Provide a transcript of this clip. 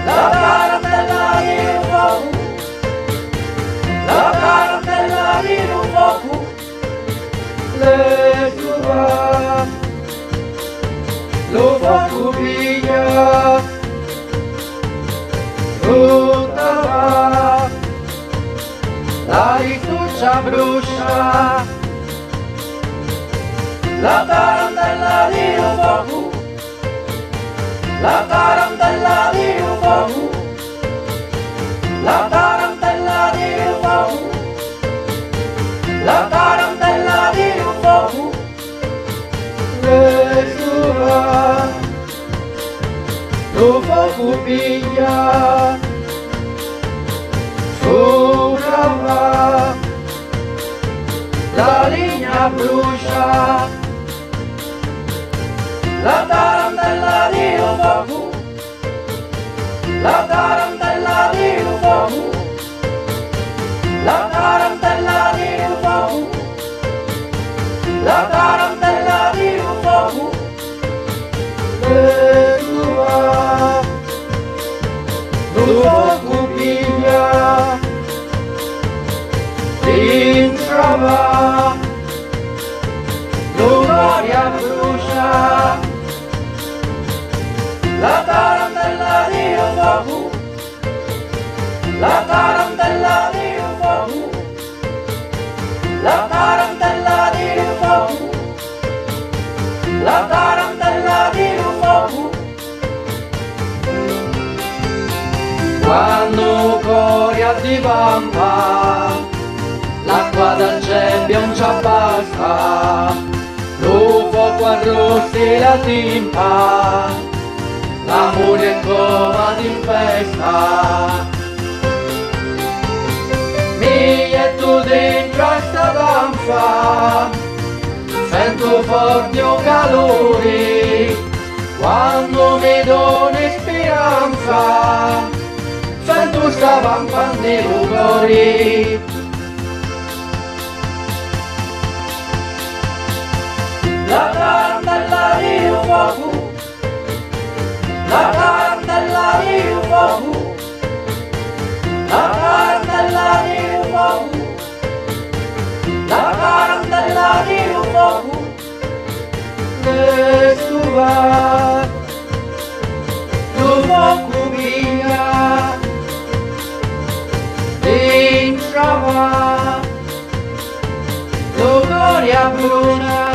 la tarantella di un fuoco, la tarantella di un fuoco, le sua, lo fuoco piglia, tutta va, la ristuccia brucia, la tarantella di un fuoco, la tarantella di un fuoco, la tarantella di un fuoco, la tarantella di un fuoco, le sua, lo fuoco piglia, sopra va, la legna brucia, la tarantella di un fuoco, la tarantella di un fuoco, la tarantella di un fuoco, la tarantella di un fuoco, e tu va, lo fuoco piglia, intrava, gloria brucia, la tarantella di un fuoco, la tarantella di un fuoco, la tarantella di un fuoco, la tarantella di un fuoco. Quando coria di vampa, l'acqua dal cielo non ci basta, lo fuoco arrosti la timpa, l'amore è come in festa. Mi getto dentro a sta danza, sento forte un calore, quando mi dona speranza, sento sta vampa nel cuore. La tarantella di un fuoco, la tarantella di un fuoco, la tarantella di un fuoco, la tarantella di un fuoco, e tu va, lo fuoco mia, dentro va, lo gloria bruna.